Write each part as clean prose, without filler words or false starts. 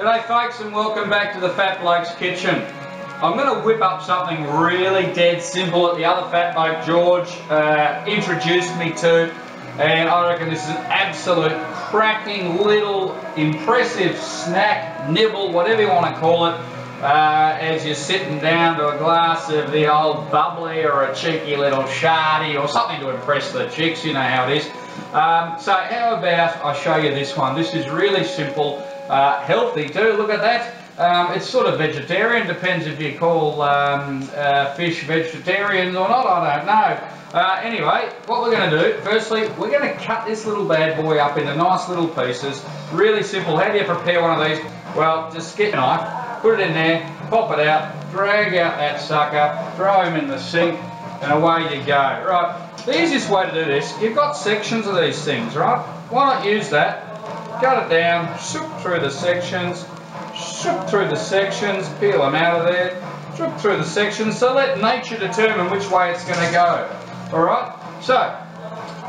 G'day folks, and welcome back to the Fat Bloke's Kitchen. I'm going to whip up something really dead simple that the other fat bloke, George, introduced me to, and I reckon this is an absolute cracking little impressive snack, nibble, whatever you want to call it, as you're sitting down to a glass of the old bubbly or a cheeky little shardy or something to impress the chicks, you know how it is. So how about I show you this one? This is really simple, healthy too, look at that. It's sort of vegetarian, depends if you call fish vegetarians or not, I don't know. Anyway, what we're going to do, firstly, we're going to cut this little bad boy up into nice little pieces. Really simple. How do you prepare one of these? Well, just get a knife, put it in there, pop it out, drag out that sucker, throw him in the sink, and away you go. Right, the easiest way to do this, you've got sections of these things, right? Why not use that? Cut it down, shoot through the sections, peel them out of there, shoot through the sections, so let nature determine which way it's going to go. Alright, so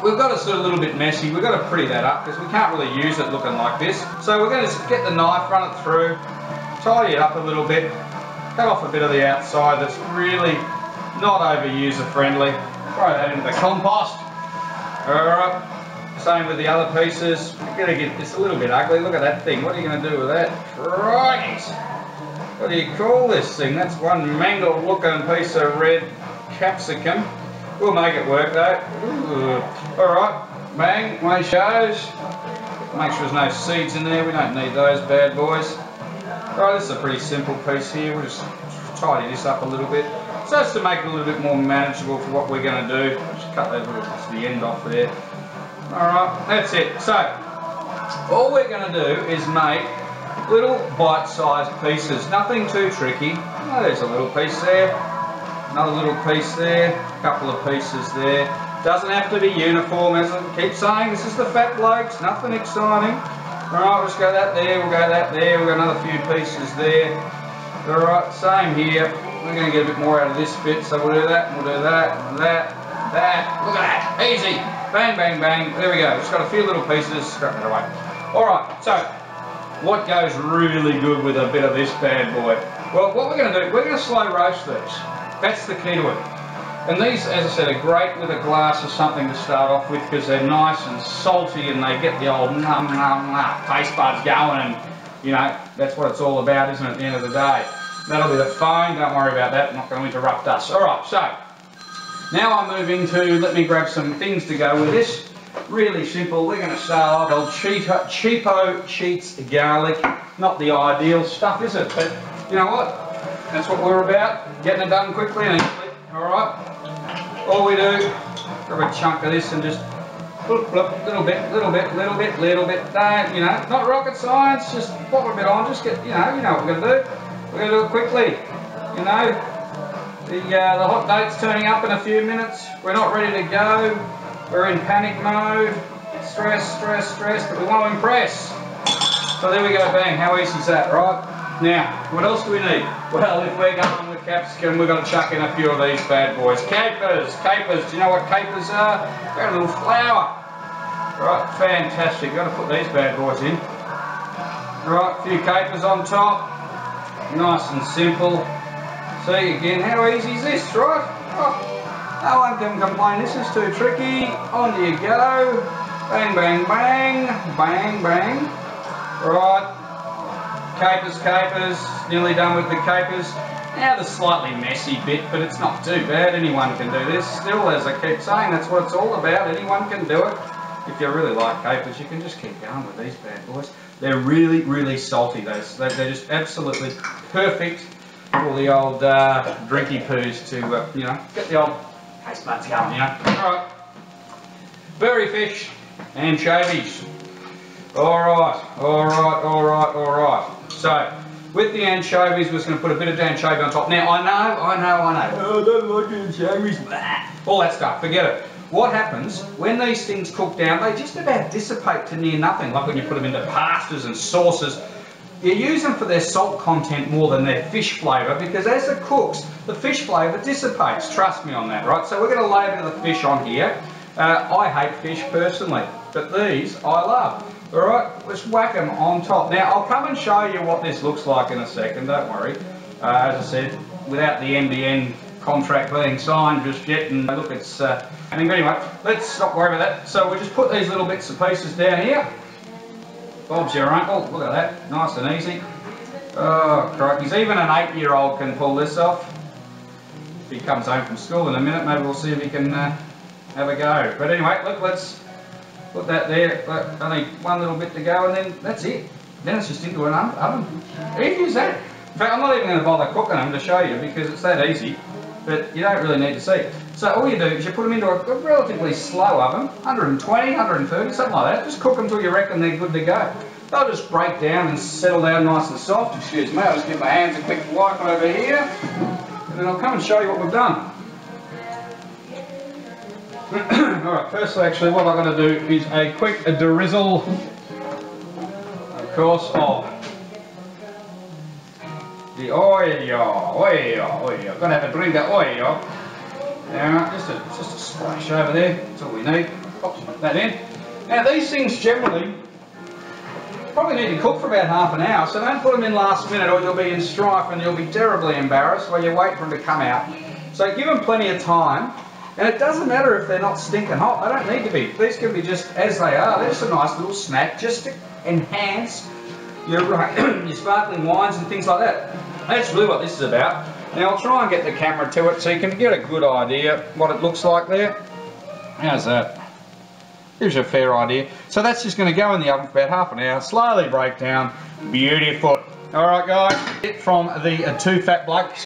we've got it sort of a little bit messy, we've got to pretty that up because we can't really use it looking like this. So we're going to get the knife, run it through, tidy it up a little bit, cut off a bit of the outside that's really not over user friendly, throw that into the compost. Alright. Same with the other pieces. We're going to get this a little bit ugly. Look at that thing. What are you going to do with that? Right. What do you call this thing? That's one mangled looking piece of red capsicum. We'll make it work though. Alright. Bang. Way shows. Make sure there's no seeds in there. We don't need those bad boys. Alright, this is a pretty simple piece here. We'll just tidy this up a little bit. So as to make it a little bit more manageable for what we're going to do. Just cut that little the end off there. Alright, that's it. So, all we're going to do is make little bite-sized pieces. Nothing too tricky. Oh, there's a little piece there. Another little piece there. A couple of pieces there. Doesn't have to be uniform, as I keep saying. This is the Fat Blokes. Nothing exciting. Alright, we'll just go that there. We'll go that there. We've got another few pieces there. Alright, same here. We're going to get a bit more out of this bit, so we'll do that, and we'll do that, and that, that. Look at that. Easy. Bang, bang, bang. There we go. Just got a few little pieces. Scrap that away. Alright, so what goes really good with a bit of this bad boy? Well, what we're going to do, we're going to slow roast these. That's the key to it. And these, as I said, are great with a glass of something to start off with because they're nice and salty and they get the old taste buds going, and you know, that's what it's all about, isn't it, at the end of the day? That'll be the phone. Don't worry about that. I'm not going to interrupt us. Alright, so now I'm moving to, let me grab some things to go with this. Really simple. We're going to start off cheapo Cheats garlic. Not the ideal stuff, is it? But you know what? That's what we're about. Getting it done quickly and easily. Alright. All we do, grab a chunk of this and just bloop, bloop, little bit. Don't, you know, not rocket science. Just pop a bit on. Just get, you know what we're going to do. We're going to do it quickly. You know. The hot date's turning up in a few minutes. We're not ready to go. We're in panic mode. Stress, but we want to impress. So there we go, bang. How easy is that, right? Now, what else do we need? Well, if we're going with capsicum, we've got to chuck in a few of these bad boys. Capers. Do you know what capers are? They're a little flower. Right, fantastic. We've got to put these bad boys in. Right, a few capers on top. Nice and simple. See, again, how easy is this, right? Oh, no one can complain. This is too tricky. On you go. Bang, bang, bang. Bang, bang. Right. Capers. Nearly done with the capers. Now the slightly messy bit, but it's not too bad. Anyone can do this. Still, as I keep saying, that's what it's all about. Anyone can do it. If you really like capers, you can just keep going with these bad boys. They're really, really salty. They're just absolutely perfect for the old drinky poos to, you know, get the old taste buds going, you know. Alright. Berry fish, anchovies. Alright. So, with the anchovies, we're just going to put a bit of anchovy on top. Now, I know. Oh, I don't like anchovies. All that stuff, forget it. What happens, when these things cook down, they just about dissipate to near nothing, like when you put them into pastas and sauces. You use them for their salt content more than their fish flavour, because as it cooks, the fish flavour dissipates. Trust me on that, right? So we're going to lay a bit of the fish on here. I hate fish personally, but these I love. Alright, let's whack them on top. Now, I'll come and show you what this looks like in a second, don't worry. As I said, without the NBN contract being signed just yet, and look, it's... anyway, let's not worry about that. So we'll just put these little bits and pieces down here. Bob's your uncle, look at that, nice and easy. Oh, crikeys, even an 8-year-old can pull this off. If he comes home from school in a minute, maybe we'll see if he can have a go. But anyway, look, let's put that there. Look, only one little bit to go, and then that's it. Then it's just into an oven. Easy as that. In fact, I'm not even going to bother cooking them to show you because it's that easy. But you don't really need to see. So all you do is you put them into a relatively slow oven, 120, 130, something like that. Just cook them till you reckon they're good to go. They'll just break down and settle down nice and soft. Excuse me, I'll just give my hands a quick wipe over here. And then I'll come and show you what we've done. Alright, firstly actually what I'm going to do is a quick drizzle, of course, of the oil. I'm going to have a drink of oil. Now, just a splash over there, that's all we need. Pop that in. Now these things generally probably need to cook for about half an hour, so don't put them in last minute or you'll be in strife and you'll be terribly embarrassed while you wait for them to come out. So give them plenty of time, and it doesn't matter if they're not stinking hot, they don't need to be. These can be just as they are. They're just a nice little snack just to enhance your, your sparkling wines and things like that. That's really what this is about. Now I'll try and get the camera to it so you can get a good idea what it looks like there. How's that? Gives you a fair idea. So that's just going to go in the oven for about half an hour, slowly break down. Beautiful. Alright guys, it from the two fat blokes.